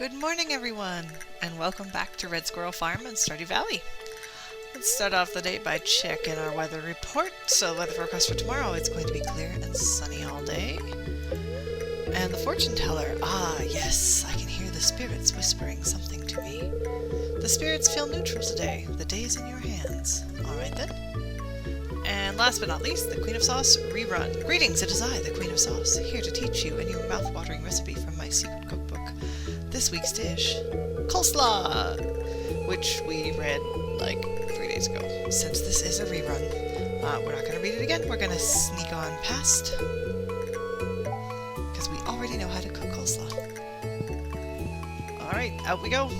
Good morning, everyone, and welcome back to Red Squirrel Farm in Stardew Valley. Let's start off the day by checking our weather report. So, weather forecast for tomorrow, it's going to be clear and sunny all day. And the fortune teller, yes, I can hear the spirits whispering something to me. The spirits feel neutral today. The day is in your hands. Alright then. And last but not least, the Queen of Sauce rerun. Greetings, it is I, the Queen of Sauce, here to teach you a new mouth-watering recipe from my secret cookbook. This week's dish, coleslaw, which we read like 3 days ago. Since this is a rerun, we're not going to read it again. We're going to sneak on past, because we already know how to cook coleslaw. Alright, out we go.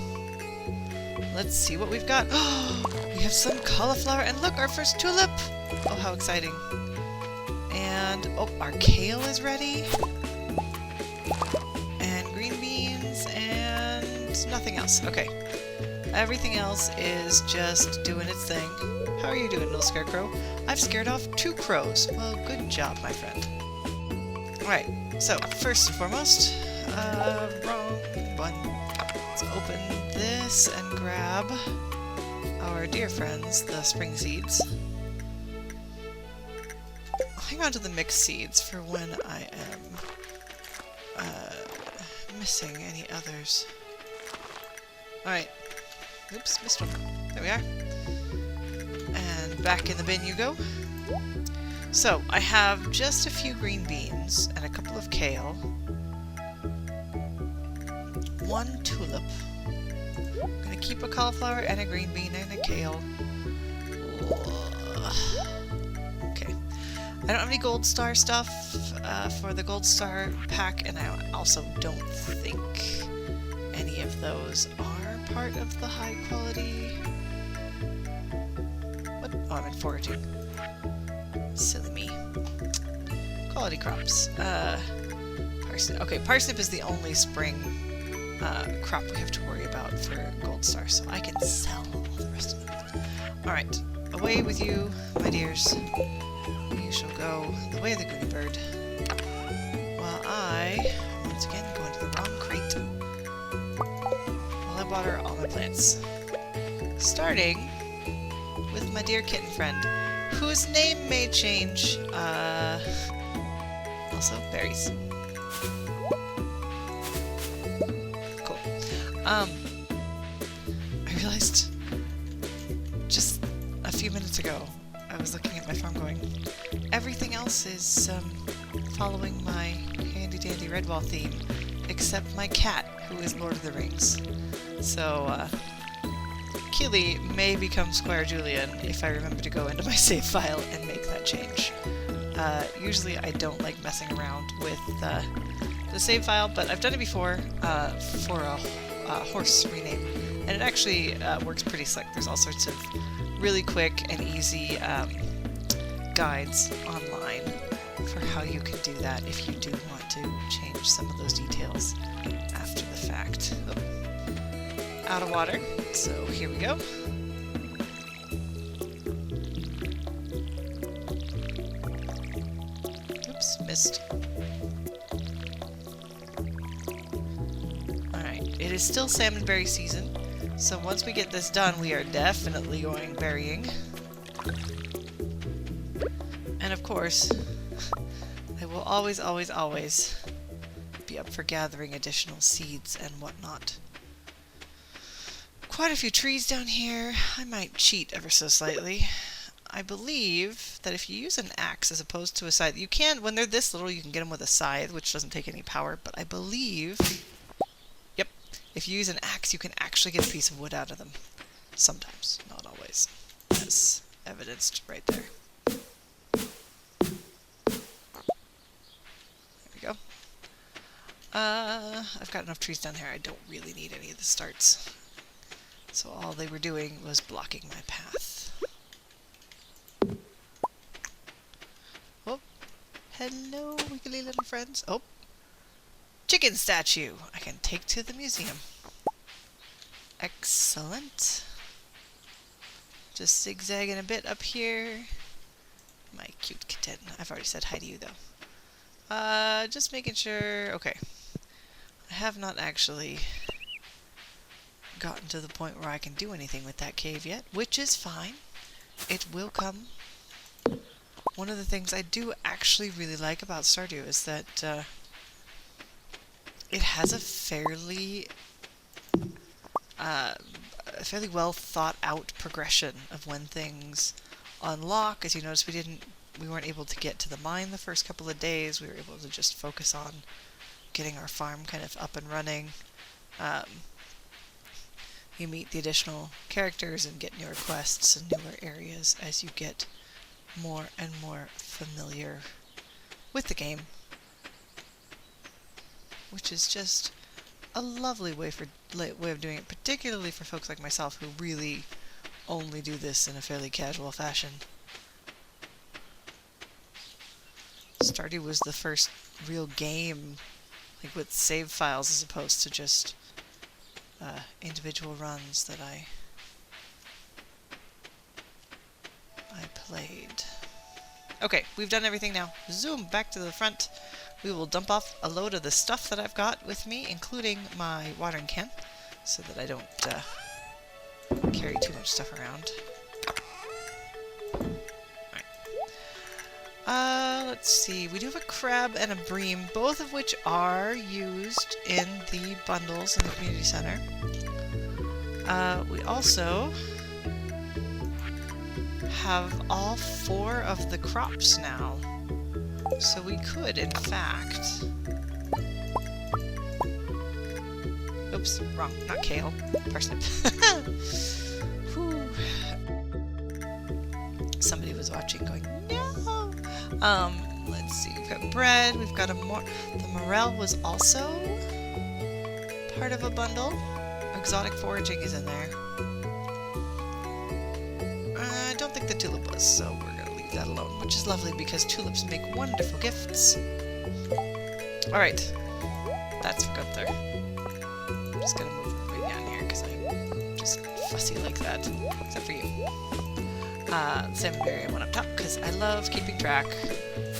Let's see what we've got. Oh, we have some cauliflower, and look, our first tulip! Oh, how exciting. And, oh, our kale is ready. And green beans, and nothing else. Okay. Everything else is just doing its thing. How are you doing, little scarecrow? I've scared off 2 crows. Well, good job, my friend. Alright, so, first and foremost, wrong one. Let's open this and grab our dear friends, the spring seeds. I'll hang on to the mixed seeds for when I am missing any others. Alright. Oops, missed one. There we are. And back in the bin you go. So, I have just a few green beans and a couple of kale. 1 tulip. I'm gonna keep a cauliflower and a green bean and a kale. Okay. I don't have any gold star stuff for the gold star pack, and I also don't think any of those are part of the high quality. What? Oh, I'm in foraging. Silly me. Quality crops. Parsnip. Okay, parsnip is the only spring crop we have to worry about for gold star, so I can sell all the rest of them. Alright, away with you, my dears. You shall go the way of the goody bird, while I, once again, go into the wrong crate, while I water all my plants. Starting with my dear kitten friend, whose name may change, also berries. Cool. I realized just a few minutes ago, I was looking at my farm going, everything else is following my handy-dandy Redwall theme, except my cat, who is Lord of the Rings. So, Keely may become Squire Julian if I remember to go into my save file and make that change. Usually I don't like messing around with the save file, but I've done it before for a horse rename, and it actually works pretty slick. There's all sorts of really quick and easy guides online for how you can do that if you do want to change some of those details after the fact. Oh. Out of water, so here we go. Oops, missed. Alright, it is still salmonberry season, so once we get this done, we are definitely going berrying. And of course, I will always, always, always be up for gathering additional seeds and whatnot. Quite a few trees down here. I might cheat ever so slightly. I believe that if you use an axe as opposed to a scythe, you can, when they're this little, you can get them with a scythe, which doesn't take any power, but I believe, yep, if you use an axe, you can actually get a piece of wood out of them. Sometimes, not always, as evidenced right there. There we go. I've got enough trees down here, I don't really need any of the starts. So all they were doing was blocking my path. Oh, hello, wiggly little friends. Oh, chicken statue. I can take to the museum. Excellent. Just zigzagging a bit up here. My cute kitten. I've already said hi to you, though. Just making sure... Okay. I have not actually gotten to the point where I can do anything with that cave yet, which is fine. It will come. One of the things I do actually really like about Stardew is that it has a fairly well thought out progression of when things unlock. As you notice, we weren't able to get to the mine the first couple of days. We were able to just focus on getting our farm kind of up and running. You meet the additional characters and get newer quests and newer areas as you get more and more familiar with the game, which is just a lovely way of doing it, particularly for folks like myself who really only do this in a fairly casual fashion. Stardew was the first real game, like with save files as opposed to just individual runs that I played. Okay, we've done everything now. Zoom back to the front. We will dump off a load of the stuff that I've got with me, including my watering can, so that I don't carry too much stuff around. Alright. Let's see. We do have a crab and a bream, both of which are used in the bundles in the community center. We also have all 4 of the crops now. So we could, in fact... Oops, wrong. Not kale. Parsnip. Whew. Somebody was watching going, no! Let's see. We've got bread. We've got the morel was also part of a bundle. Exotic foraging is in there. I don't think the tulip was, so we're going to leave that alone, which is lovely because tulips make wonderful gifts. Alright, that's for Gunther. I'm just going to move right down here because I'm just fussy like that, except for you. Salmon berry I want up top because I love keeping track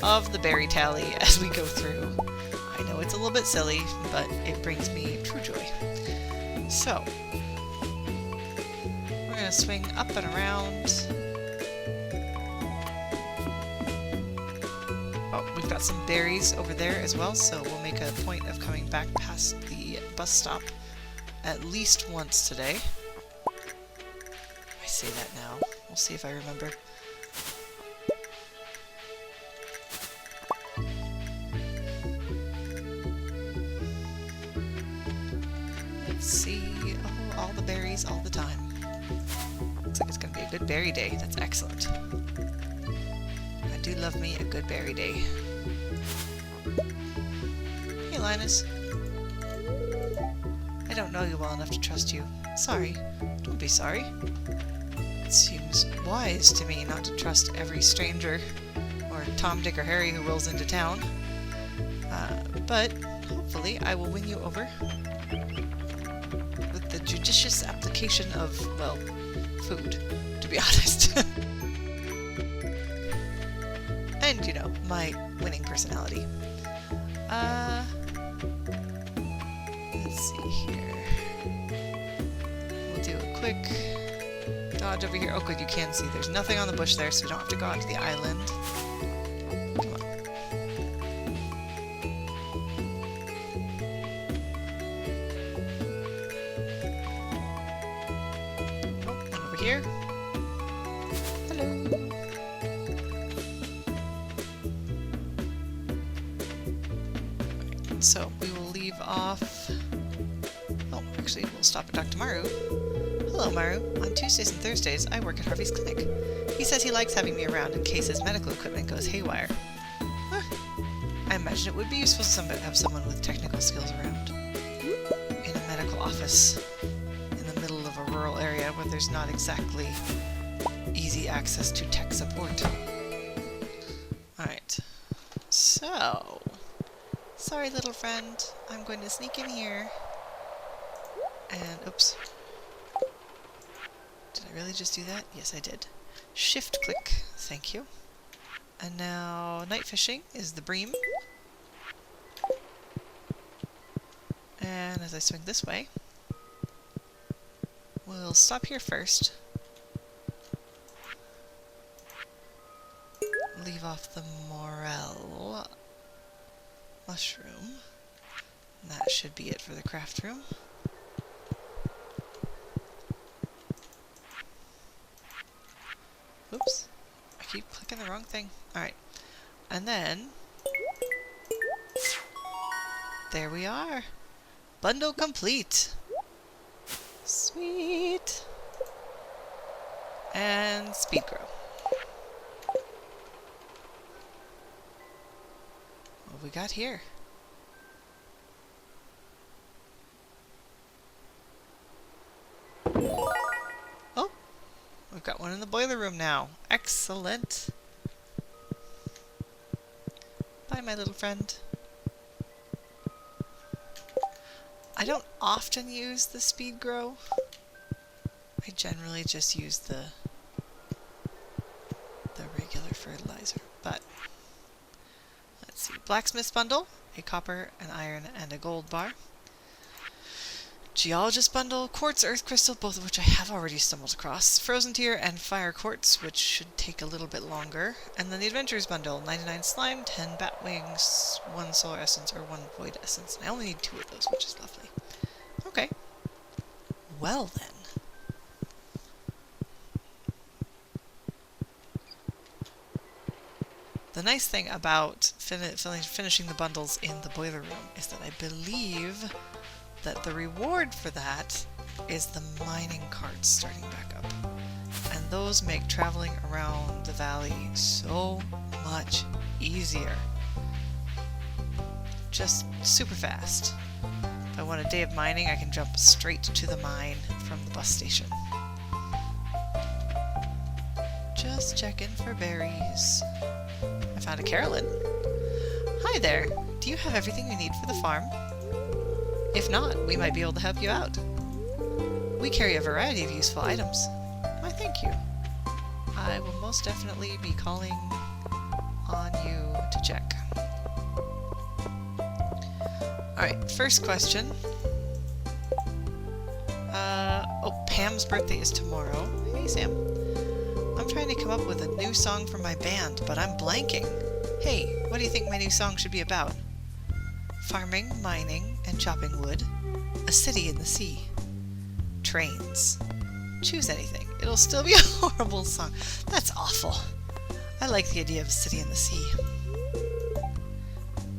of the berry tally as we go through. I know it's a little bit silly, but it brings me true joy. So, we're going to swing up and around. Oh, we've got some berries over there as well, so we'll make a point of coming back past the bus stop at least once today. I say that now. We'll see if I remember. Let's see. Oh, all the berries all the time. Looks like it's going to be a good berry day. That's excellent. I do love me a good berry day. Hey, Linus. I don't know you well enough to trust you. Sorry. Don't be sorry. It seems wise to me not to trust every stranger or Tom, Dick, or Harry who rolls into town. But hopefully I will win you over with the judicious application of, well, food, to be honest. And, you know, my winning personality. Let's see here. We'll do a quick dodge over here. Oh good, you can see there's nothing on the bush there, so we don't have to go onto the island. Come on. Oh, and over here. Hello. So we will leave off. Oh, actually, we'll stop at Dr. Maru. Hello, Maru. On Tuesdays and Thursdays, I work at Harvey's clinic. He says he likes having me around in case his medical equipment goes haywire. Huh. I imagine it would be useful to have someone with technical skills around. In a medical office, in the middle of a rural area where there's not exactly easy access to tech support. Alright. So... Sorry, little friend. I'm going to sneak in here. And, oops. Did I really just do that? Yes, I did. Shift click. Thank you. And now, night fishing is the bream. And as I swing this way, We'll stop here first. Leave off the morel mushroom. And that should be it for the craft room. Oops. I keep clicking the wrong thing. Alright. And then... there we are. Bundle complete. Sweet. And speed grow. What we got here? Oh, we've got one in the boiler room now. Excellent. Bye, my little friend. I don't often use the speed grow. I generally just use the regular fertilizer. But let's see. Blacksmith's bundle, a copper, an iron, and a gold bar. Geologist bundle, quartz, earth crystal, both of which I have already stumbled across. Frozen tear and fire quartz, which should take a little bit longer. And then the adventurers bundle, 99 slime, 10 bat wings, 1 solar essence, or 1 void essence. And I only need 2 of those, which is lovely. Okay. Well then. The nice thing about finishing the bundles in the boiler room is that I believe that the reward for that is the mining carts starting back up. And those make traveling around the valley so much easier. Just super fast. If I want a day of mining, I can jump straight to the mine from the bus station. Just checking for berries. I found a Carolyn. Hi there. Do you have everything you need for the farm? If not, we might be able to help you out. We carry a variety of useful items. Why, thank you. I will most definitely be calling on you to check. Alright, first question. Oh, Pam's birthday is tomorrow. Hey, Sam. I'm trying to come up with a new song for my band, but I'm blanking. Hey, what do you think my new song should be about? Farming, mining, and chopping wood. A city in the sea. Trains. Choose anything. It'll still be a horrible song. That's awful. I like the idea of a city in the sea.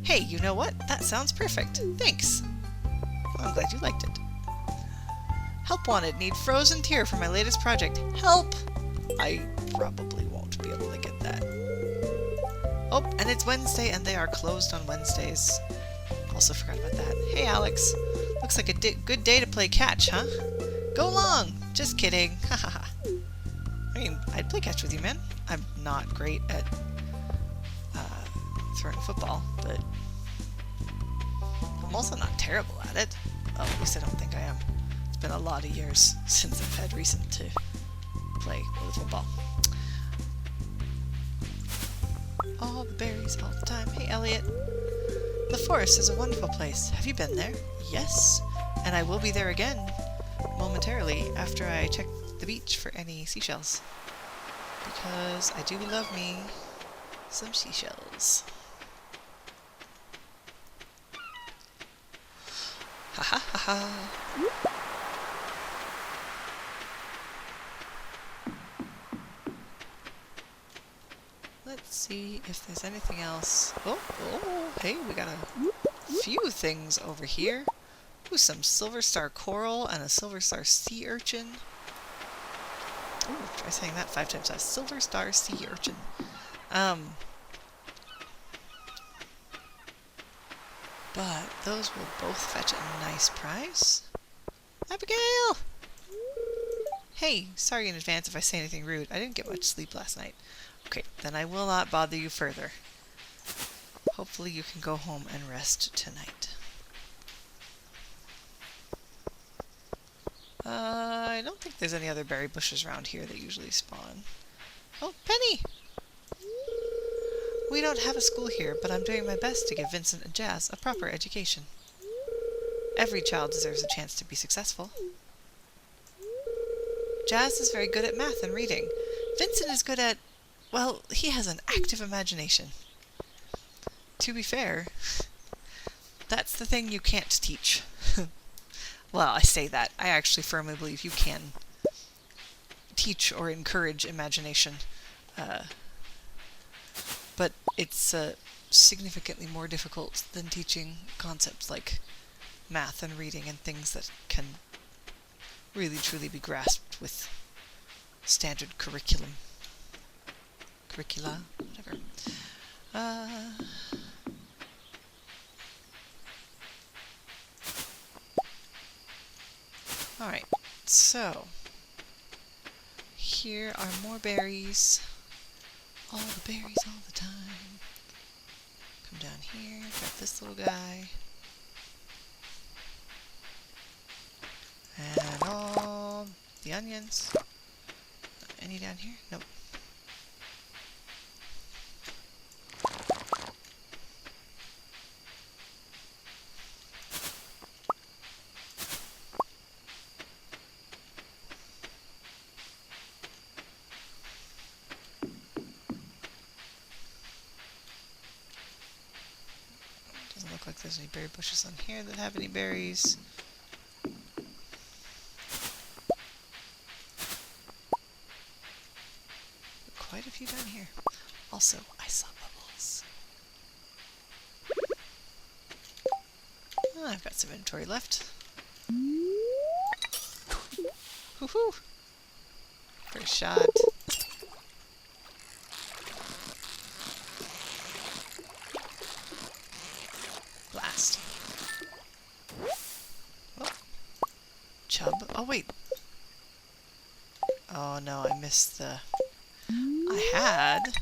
Hey, you know what? That sounds perfect. Thanks. Well, I'm glad you liked it. Help wanted. Need frozen tear for my latest project. Help! I probably won't be able to get that. Oh, and it's Wednesday, and they are closed on Wednesdays. Also forgot about that. Hey, Alex. Looks like a good day to play catch, huh? Go long! Just kidding. Hahaha. I mean, I'd play catch with you, man. I'm not great at throwing football, but I'm also not terrible at it. Well, at least I don't think I am. It's been a lot of years since I've had reason to play with football. All the berries all the time. Hey, Elliot. The forest is a wonderful place. Have you been there? Yes. And I will be there again momentarily after I check the beach for any seashells. Because I do love me some seashells. Ha ha ha ha. Let's see if there's anything else. Oh, hey, we got a few things over here. Ooh, some silver star coral and a silver star sea urchin. Ooh, try saying that 5 times fast. Silver star sea urchin. But those will both fetch a nice prize. Abigail! Hey, sorry in advance if I say anything rude. I didn't get much sleep last night. Okay, then I will not bother you further. Hopefully you can go home and rest tonight. I don't think there's any other berry bushes around here that usually spawn. Oh, Penny! We don't have a school here, but I'm doing my best to give Vincent and Jazz a proper education. Every child deserves a chance to be successful. Jazz is very good at math and reading. Vincent is good at, well, he has an active imagination. To be fair, that's the thing you can't teach. Well, I say that. I actually firmly believe you can teach or encourage imagination. But it's significantly more difficult than teaching concepts like math and reading and things that can really truly be grasped with standard curricula, whatever. Alright, so here are more berries. All the berries all the time. Come down here, grab this little guy. And all the onions. Any down here? Nope. Doesn't look like there's any berry bushes on here that have any berries. Quite a few down here. Also, I saw bubbles. Oh, I've got some inventory left. Woohoo! First shot. Blast. Oh. Chub. Oh, wait. Oh, no, I missed the... I had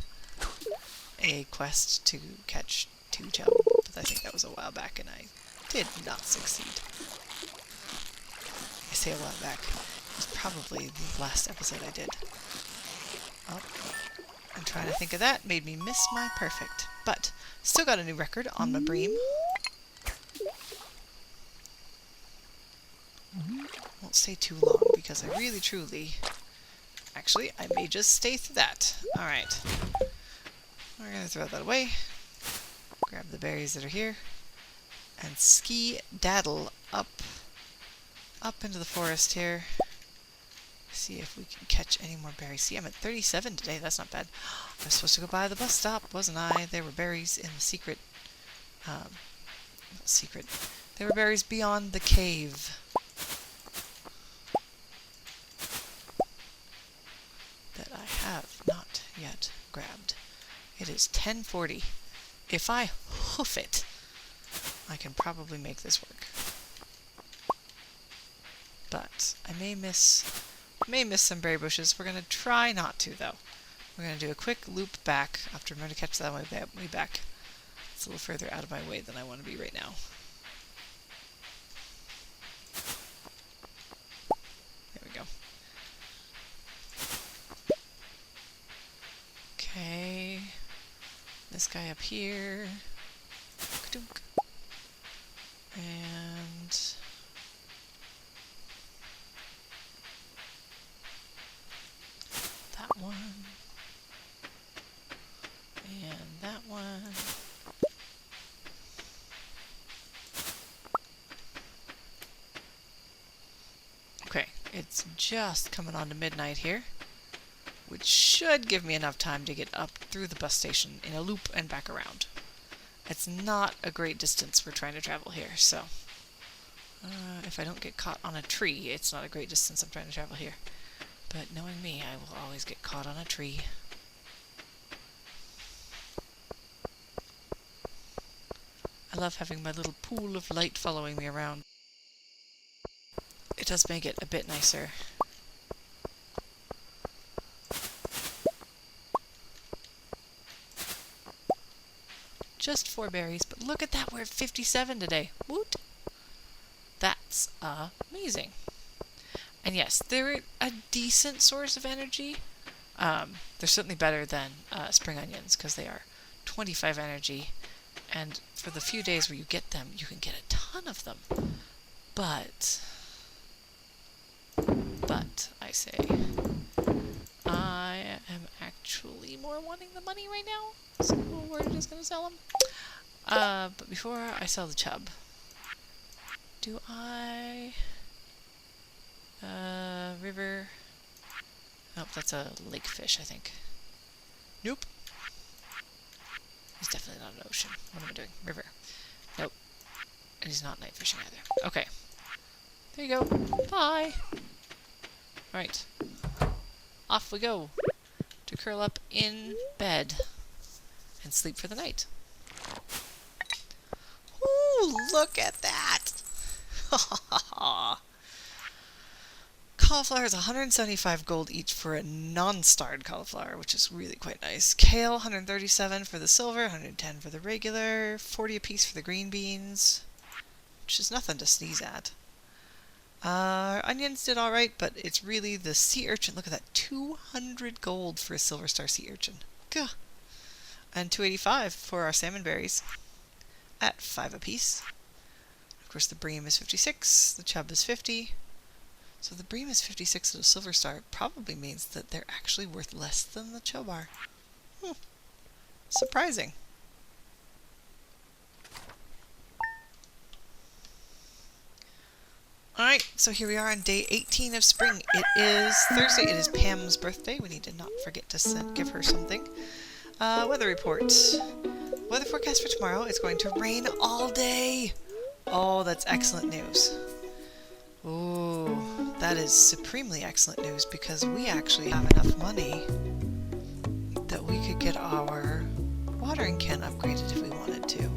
a quest to catch 2 chub, but I think that was a while back and I did not succeed. I say a while back. It was probably the last episode I did. Oh, I'm trying to think of that. Made me miss my perfect. But, still got a new record on my bream. Won't stay too long because I really truly... Actually, I may just stay through that. Alright. We're going to throw that away. Grab the berries that are here. And ski-daddle up into the forest here. See if we can catch any more berries. See, I'm at 37 today. That's not bad. I was supposed to go by the bus stop, wasn't I? There were berries in the secret... not secret. There were berries beyond the cave. That I have not yet grabbed. It is 10:40. If I hoof it, I can probably make this work. But I may miss some berry bushes. We're going to try not to, though. We're going to do a quick loop back after I'm going to catch that way back. It's a little further out of my way than I want to be right now. There we go. Okay. This guy up here. Ka-dunk. And... that one. And that one. Okay, it's just coming on to midnight here, which should give me enough time to get up through the bus station in a loop and back around. It's not a great distance we're trying to travel here, so... if I don't get caught on a tree, it's not a great distance I'm trying to travel here. But knowing me, I will always get caught on a tree. I love having my little pool of light following me around. It does make it a bit nicer. Just 4 berries, but look at that, we're at 57 today. Woot! That's amazing. And yes, they're a decent source of energy. They're certainly better than spring onions, because they are 25 energy. And for the few days where you get them, you can get a ton of them. But I I say? I am actually more wanting the money right now, so we're just gonna sell them. But before I sell the chub, do I... river... Nope, that's a lake fish, I think. Nope. It's definitely not an ocean. What am I doing? River. Nope. And he's not night fishing either. Okay. There you go. Bye! Alright. Off we go. To curl up in bed. And sleep for the night. Ooh, look at that! Cauliflower is 175 gold each for a non-starred cauliflower, which is really quite nice. Kale, 137 for the silver, 110 for the regular, 40 apiece for the green beans, which is nothing to sneeze at. Onions did alright, but it's really the sea urchin. Look at that, 200 gold for a silver star sea urchin. Gah. And 285 for our salmon berries, at 5 apiece. Of course, the bream is 56, the chub is 50. So the bream is 56 at a silver star. Probably means that they're actually worth less than the chub are. Surprising. Alright, so here we are on day 18 of spring. It is Thursday. It is Pam's birthday. We need to not forget to give her something. Weather report. Weather forecast for tomorrow. It's going to rain all day. Oh, that's excellent news. Ooh, that is supremely excellent news because we actually have enough money that we could get our watering can upgraded if we wanted to.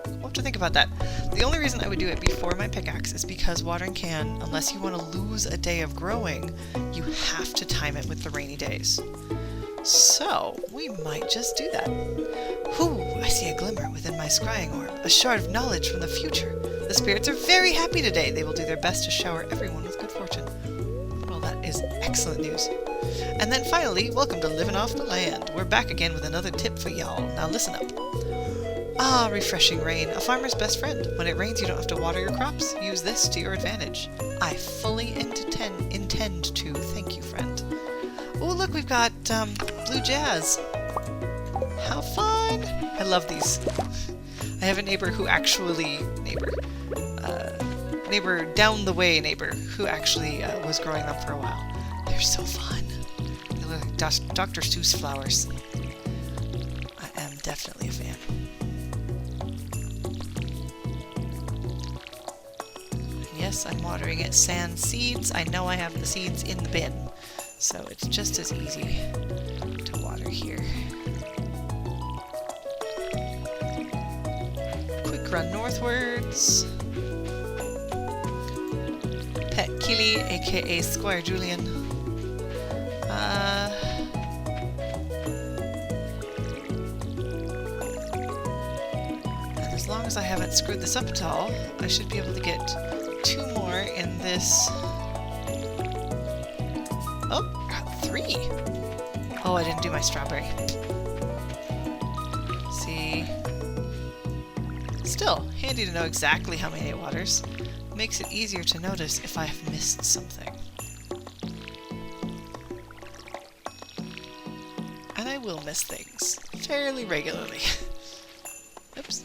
We'll have to think about that. The only reason I would do it before my pickaxe is because watering can, unless you want to lose a day of growing, you have to time it with the rainy days. So, we might just do that. Ooh, I see a glimmer within my scrying orb, a shard of knowledge from the future. The spirits are very happy today. They will do their best to shower everyone with good fortune. Well, that is excellent news. And then finally, welcome to Living Off the Land. We're back again with another tip for y'all. Now listen up. Ah, refreshing rain, a farmer's best friend. When it rains, you don't have to water your crops. Use this to your advantage. I fully intend to. Thank you, friend. Oh, look, we've got blue jazz. How fun! I love these. I have a neighbor who actually... neighbor down the way neighbor who actually was growing them for a while. They're so fun. They look like Dr. Seuss flowers. I am definitely a fan. And yes, I'm watering it sans seeds. I know I have the seeds in the bin, so it's just as easy to water here. Quick run northwards. Pet Killy, aka Squire Julian. And as long as I haven't screwed this up at all, I should be able to get 2 more in this. Oh, got 3. Oh, I didn't do my strawberry. See? Still, handy to know exactly how many it waters. Makes it easier to notice if I have missed something. And I will miss things fairly regularly. Oops.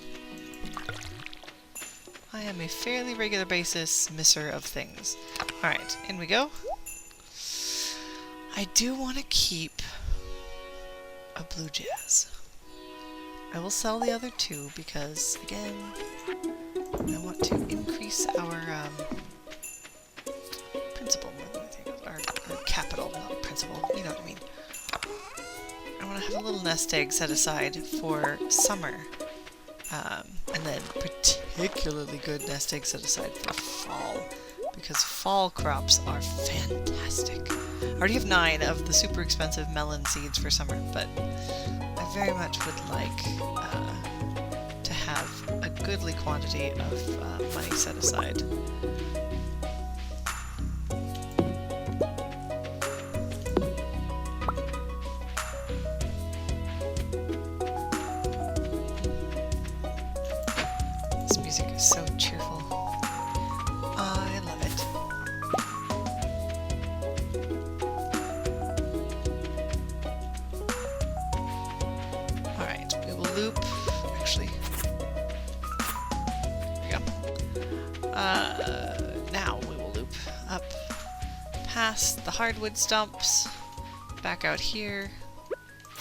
I am a fairly regular basis misser of things. Alright, in we go. I do want to keep a blue jazz. I will sell the other 2 because, again, I want to increase our principal more than anything else. Our capital, not principal, you know what I mean. I want to have a little nest egg set aside for summer. And then particularly good nest egg set aside for fall. Because fall crops are fantastic. I already have 9 of the super expensive melon seeds for summer, but I very much would like to have a goodly quantity of money set aside. This music is so cheerful. I love it. Now we will loop up past the hardwood stumps, back out here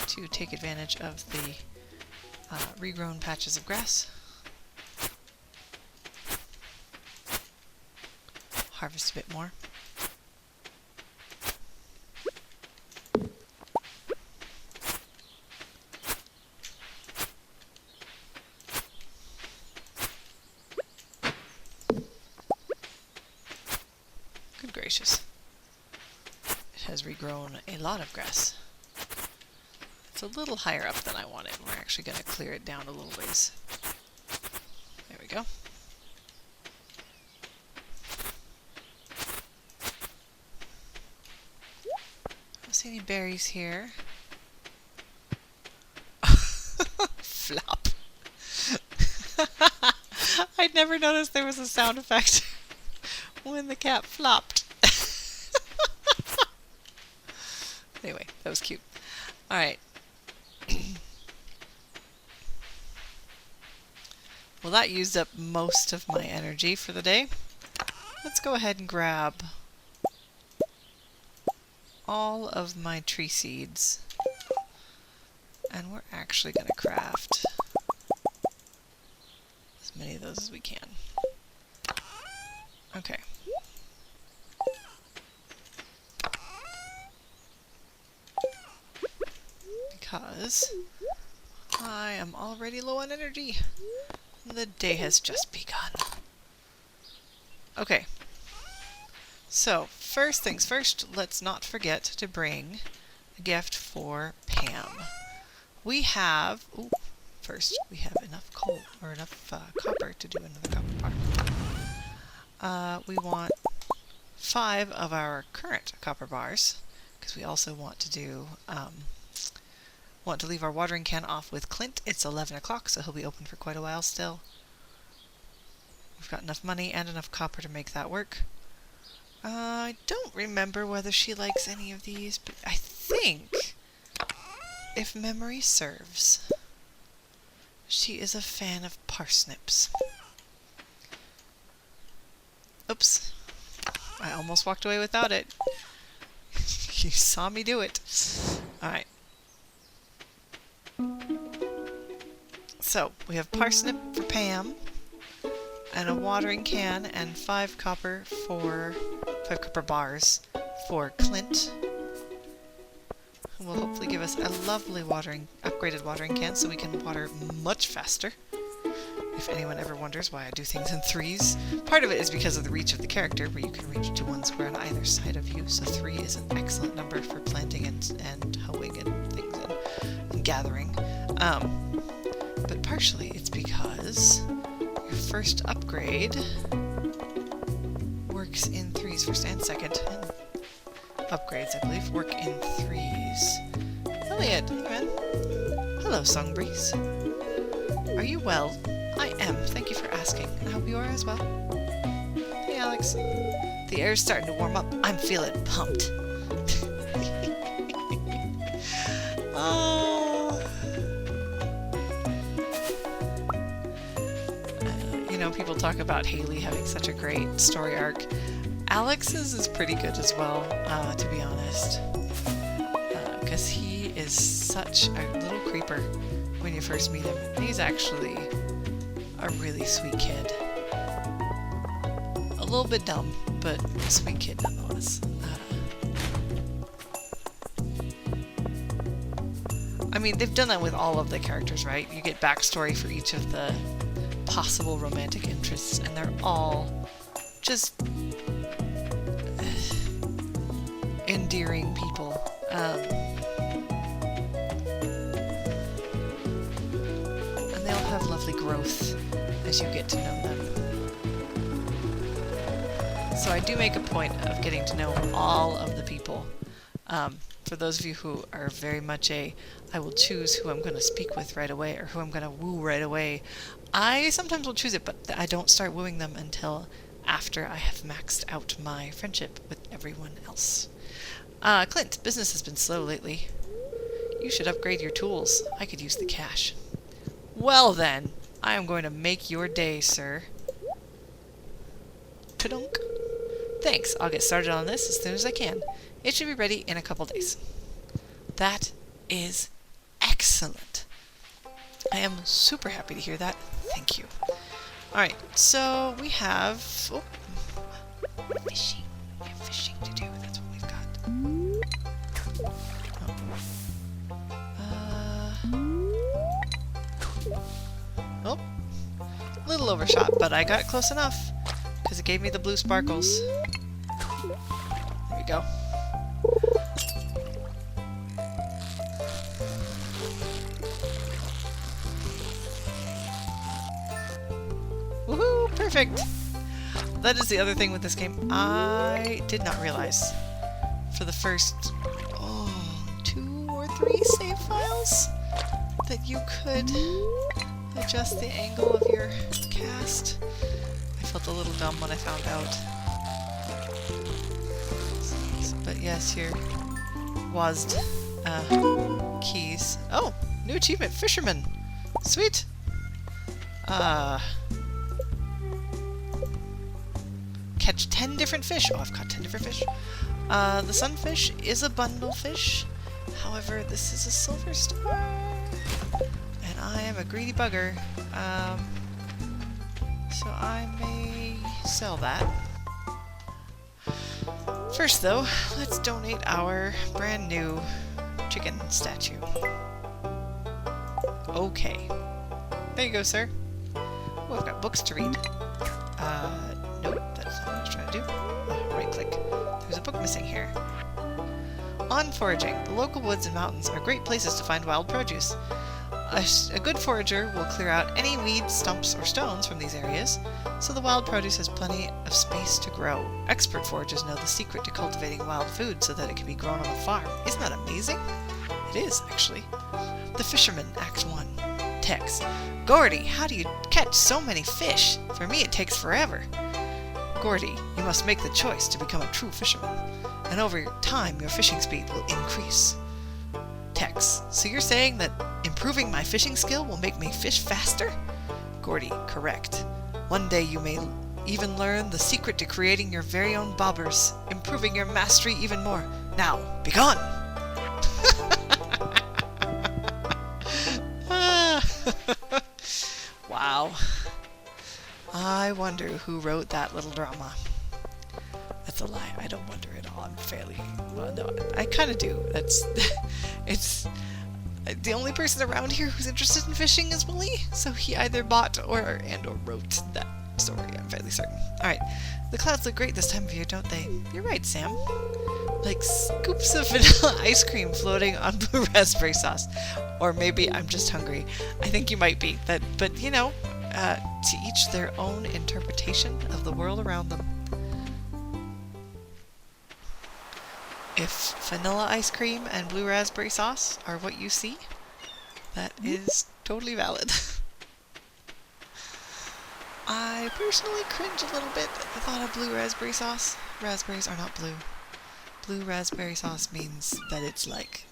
to take advantage of the regrown patches of grass. Harvest a bit more. Good gracious. It has regrown a lot of grass. It's a little higher up than I wanted. We're actually going to clear it down a little ways. There we go. I don't see any berries here. Flop. I'd never noticed there was a sound effect when the cat flopped. Anyway, that was cute. Alright. Well, that used up most of my energy for the day. Let's go ahead and grab all of my tree seeds. And we're actually going to craft as many of those as we can. Okay. Because I am already low on energy. The day has just begun. Okay. So, first things first, let's not forget to bring a gift for Pam. We have... Ooh, first, we have enough coal, or enough copper to do another copper bar. We want 5 of our current copper bars, because we also want to do... want to leave our watering can off with Clint. It's 11 o'clock, so he'll be open for quite a while still. We've got enough money and enough copper to make that work. I don't remember whether she likes any of these, but I think, if memory serves, she is a fan of parsnips. Oops. I almost walked away without it. You saw me do it. Alright. So, we have parsnip for Pam, and a watering can, and 5 copper bars for Clint, who will hopefully give us a lovely upgraded watering can so we can water much faster. If anyone ever wonders why I do things in 3s, part of it is because of the reach of the character, where you can reach to one square on either side of you, so 3 is an excellent number for planting and hoeing and things and gathering. But partially it's because your first upgrade works in 3s, first and second, and upgrades, I believe, work in 3s. Elliot, hey man. Hello, Songbreeze. Are you well? I am, thank you for asking. I hope you are as well. Hey, Alex. The air's starting to warm up. I'm feeling pumped. You know, people talk about Haley having such a great story arc. Alex's is pretty good as well, to be honest. Because he is such a little creeper when you first meet him. He's actually a really sweet kid. A little bit dumb, but a sweet kid nonetheless. I mean, they've done that with all of the characters, right? You get backstory for each of the possible romantic interests, and they're all just endearing people. And they'll have lovely growth as you get to know them. So I do make a point of getting to know all of the people. For those of you who are very much I will choose who I'm going to speak with right away, or who I'm going to woo right away, I sometimes will choose it, but I don't start wooing them until after I have maxed out my friendship with everyone else. Clint, business has been slow lately. You should upgrade your tools. I could use the cash. Well then, I am going to make your day, sir. Dunk. Thanks, I'll get started on this as soon as I can. It should be ready in a couple days. That is excellent. I am super happy to hear that. Thank you. Alright, so we have... Oh, fishing. We have fishing to do. That's what we've got. Oh. A little overshot, but I got it close enough. Because it gave me the blue sparkles. There we go. Woohoo! Perfect! That is the other thing with this game. I did not realize for the first 2 or 3 save files that you could adjust the angle of your cast. I felt a little dumb when I found out. But yes, your WASD keys. Oh! New achievement! Fisherman! Sweet! Catch 10 different fish. Oh, I've caught 10 different fish. The sunfish is a bundle fish. However, this is a silver star. And I am a greedy bugger. So I may sell that. First, though, let's donate our brand new chicken statue. Okay. There you go, sir. Oh, I've got books to read. Nope, that's not what I was trying to do. Oh, right click. There's a book missing here. On foraging. The local woods and mountains are great places to find wild produce. A good forager will clear out any weeds, stumps, or stones from these areas, so the wild produce has plenty of space to grow. Expert foragers know the secret to cultivating wild food so that it can be grown on a farm. Isn't that amazing? It is, actually. The Fisherman, Act 1. Text. Gordy, how do you catch so many fish? For me it takes forever. Gordy, you must make the choice to become a true fisherman, and over time your fishing speed will increase. Tex, so you're saying that improving my fishing skill will make me fish faster? Gordy, correct. One day you may even learn the secret to creating your very own bobbers, improving your mastery even more. Now, begone! Wow. I wonder who wrote that little drama. That's a lie. I don't wonder at all. I'm fairly... Well, no, I kind of do. It's... The only person around here who's interested in fishing is Willie, so he either bought or wrote that story, I'm fairly certain. Alright, the clouds look great this time of year, don't they? You're right, Sam. Like scoops of vanilla ice cream floating on blue raspberry sauce. Or maybe I'm just hungry. I think you might be. But you know, to each their own interpretation of the world around them. If vanilla ice cream and blue raspberry sauce are what you see, that is totally valid. I personally cringe a little bit at the thought of blue raspberry sauce. Raspberries are not blue. Blue raspberry sauce means that it's like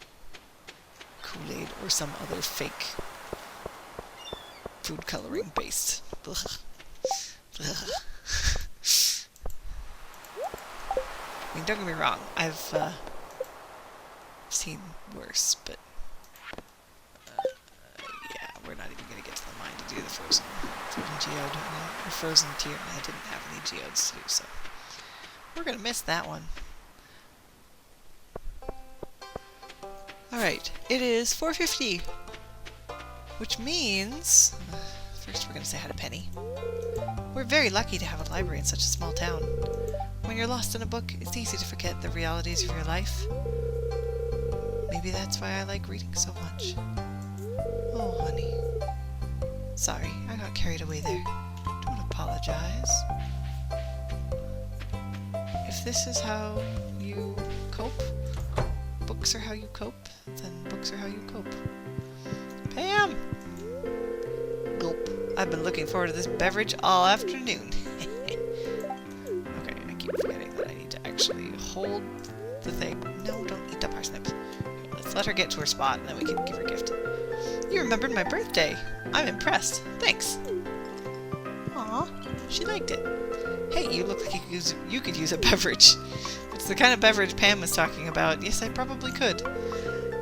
Kool-Aid or some other fake food coloring based. Ugh. Ugh. I mean, don't get me wrong, I've seen worse, but yeah, we're not even going to get to the mine to do the frozen geode, or frozen tier, and I didn't have any geodes to do, so we're going to miss that one. Alright, it is 4:50, which means, first we're going to say hi to Penny. We're very lucky to have a library in such a small town. When you're lost in a book, it's easy to forget the realities of your life. Maybe that's why I like reading so much. Oh, honey. Sorry, I got carried away there. Don't apologize. If this is how you cope, books are how you cope, then books are how you cope. Pam! Gulp. I've been looking forward to this beverage all afternoon. Okay, I keep forgetting that I need to actually hold the thing. No, don't eat the parsnips. Let's let her get to her spot, and then we can give her a gift. You remembered my birthday. I'm impressed. Thanks. Aw, she liked it. Hey, you look like you could use a beverage. It's the kind of beverage Pam was talking about. Yes, I probably could.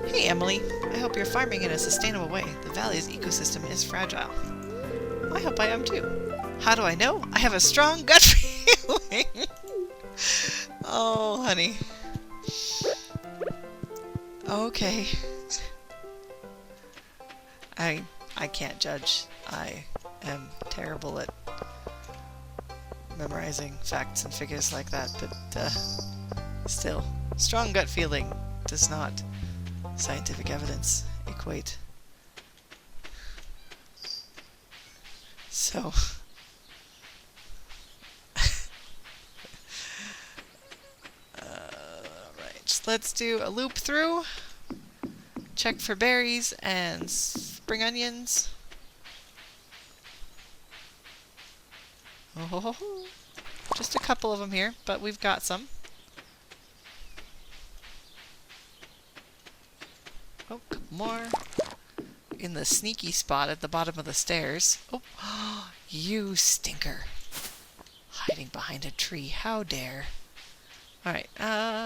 Hey, Emily. I hope you're farming in a sustainable way. The valley's ecosystem is fragile. I hope I am too. How do I know? I have a strong gut feeling. Oh, honey. Okay. I can't judge. I am terrible at memorizing facts and figures like that, but still, strong gut feeling does not scientific evidence equate. So alright, let's do a loop through, check for berries and spring onions. Oh, just a couple of them here, but we've got some. Oh, a couple more. In the sneaky spot at the bottom of the stairs. Oh, you stinker. Hiding behind a tree. How dare. Alright, running.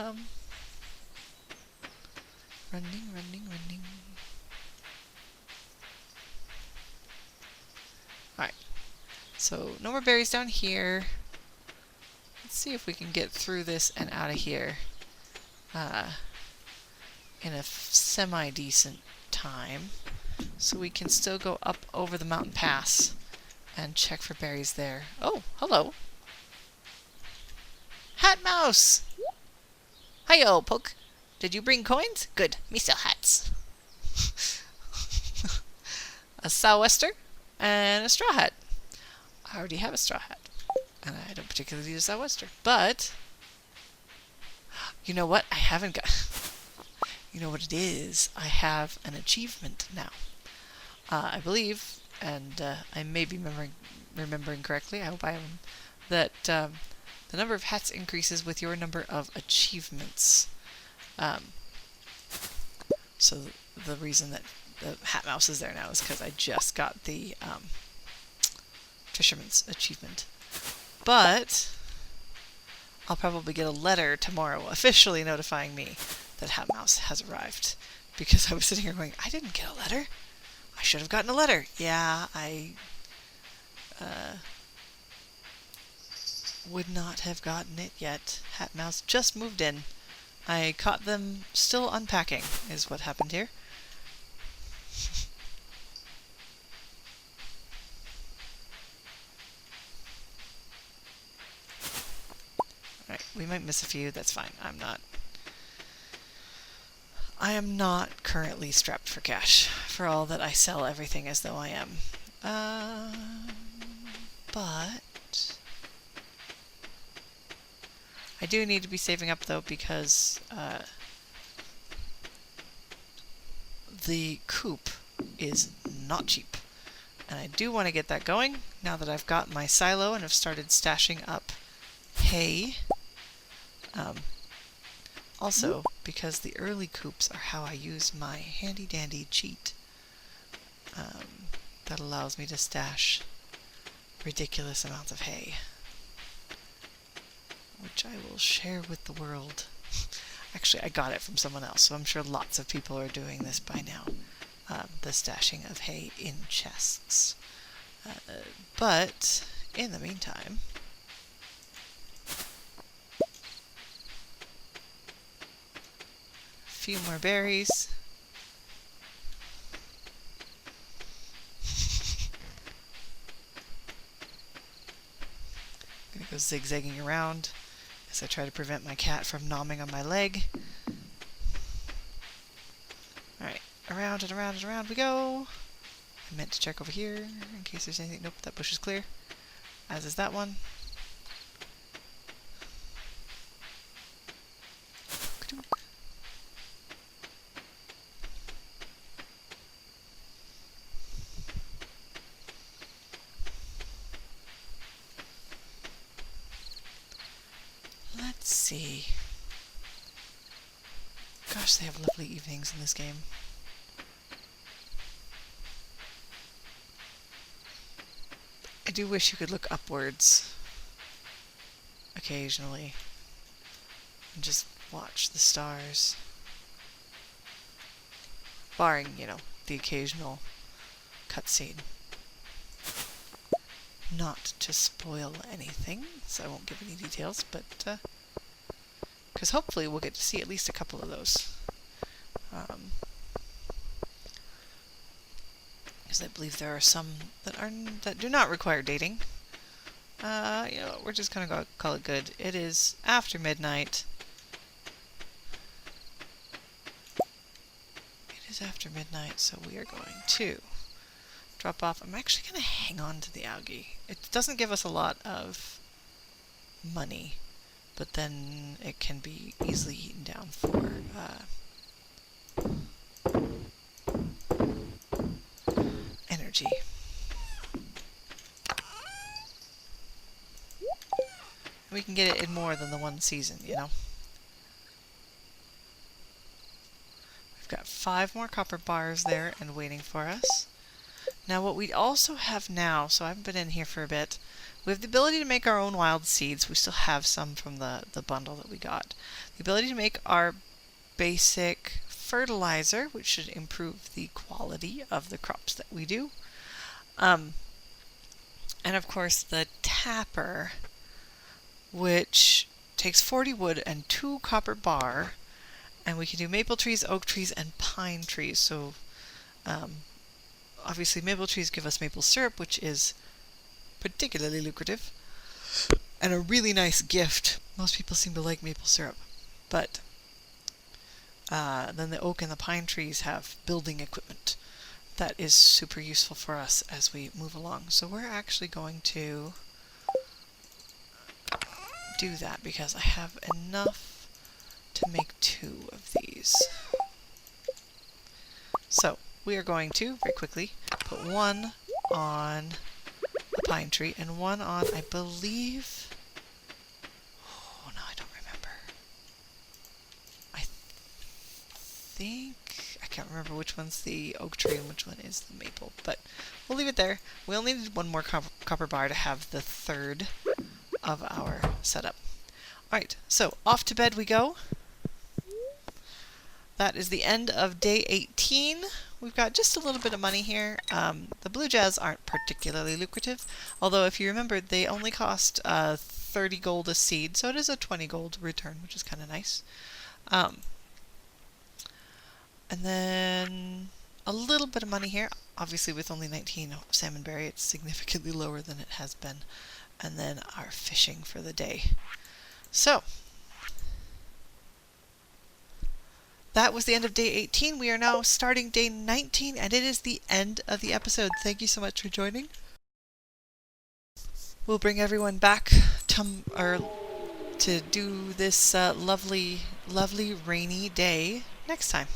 Alright. So, no more berries down here. Let's see if we can get through this and out of here. In a semi-decent time. So we can still go up over the mountain pass and check for berries there. Oh, hello. Hat mouse! Hi-yo, Poke. Did you bring coins? Good. Me sell hats. A sou'wester and a straw hat. I already have a straw hat. And I don't particularly need a sou'wester. But you know what? I haven't got... You know what it is? I have an achievement now. I believe, and I may be remembering correctly, I hope I am, that the number of hats increases with your number of achievements. So the reason that the hat mouse is there now is because I just got the fisherman's achievement. But I'll probably get a letter tomorrow officially notifying me that Hat Mouse has arrived. Because I was sitting here going, I didn't get a letter. I should have gotten a letter. Yeah, I would not have gotten it yet. Hat Mouse just moved in. I caught them still unpacking, is what happened here. Alright, we might miss a few, that's fine. I am not currently strapped for cash, for all that I sell everything as though I am. But I do need to be saving up, though, because the coop is not cheap. And I do want to get that going, now that I've got my silo and have started stashing up hay. Also, because the early coops are how I use my handy-dandy cheat that allows me to stash ridiculous amounts of hay, which I will share with the world. Actually, I got it from someone else, so I'm sure lots of people are doing this by now, the stashing of hay in chests. But, in the meantime... few more berries. I'm gonna go zigzagging around as I try to prevent my cat from nomming on my leg. Alright, around and around and around we go. I meant to check over here in case there's anything. Nope, that bush is clear. As is that one. Let's see. Gosh, they have lovely evenings in this game. I do wish you could look upwards. occasionally and just watch the stars. Barring, you know, the occasional cutscene. Not to spoil anything, so I won't give any details, but because hopefully we'll get to see at least a couple of those. Because I believe there are some that do not require dating. You know, we're just gonna call it good. It is after midnight. It is after midnight, so we are going to drop off. I'm actually going to hang on to the algae. It doesn't give us a lot of money, but then it can be easily eaten down for energy. We can get it in more than the one season, you know. We've got 5 more copper bars there and waiting for us. Now what we also have now, so I haven't been in here for a bit, we have the ability to make our own wild seeds. We still have some from the bundle that we got. The ability to make our basic fertilizer, which should improve the quality of the crops that we do. And of course the tapper, which takes 40 wood and 2 copper bar, and we can do maple trees, oak trees, and pine trees. So obviously maple trees give us maple syrup, which is particularly lucrative and a really nice gift. Most people seem to like maple syrup, but then the oak and the pine trees have building equipment that is super useful for us as we move along. So we're actually going to do that because I have enough to make 2 of these. So we are going to, very quickly, put 1 on the pine tree and 1 on, I believe... Oh, no, I don't remember. I think... I can't remember which one's the oak tree and which one is the maple, but we'll leave it there. We only need 1 more copper bar to have the 3rd of our setup. Alright, so off to bed we go. That is the end of day 18. We've got just a little bit of money here. The blue jazz aren't particularly lucrative, although if you remember, they only cost 30 gold a seed, so it is a 20 gold return, which is kind of nice. And then a little bit of money here. Obviously, with only 19 salmonberry, it's significantly lower than it has been. And then our fishing for the day. So that was the end of day 18. We are now starting day 19, and it is the end of the episode. Thank you so much for joining. We'll bring everyone back to do this lovely, lovely rainy day next time.